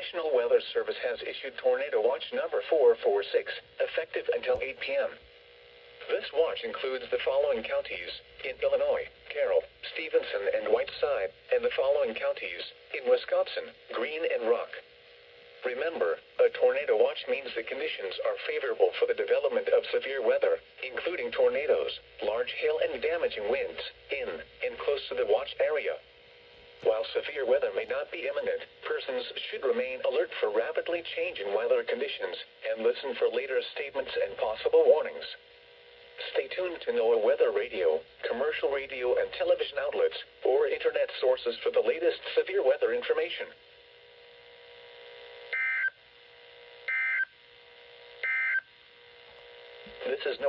National Weather Service has issued Tornado Watch number 446, effective until 8 p.m. This watch includes the following counties in Illinois: Carroll, Stevenson, and Whiteside, and the following counties in Wisconsin: Greene and Rock. Remember, a tornado watch means the conditions are favorable for the development of severe weather, including tornadoes, large hail, and damaging winds in and close to the watch area. While severe weather may not be imminent, persons should remain alert for rapidly changing weather conditions and listen for later statements and possible warnings. Stay tuned to NOAA weather radio, commercial radio and television outlets, or internet sources for the latest severe weather information. This is NOAA.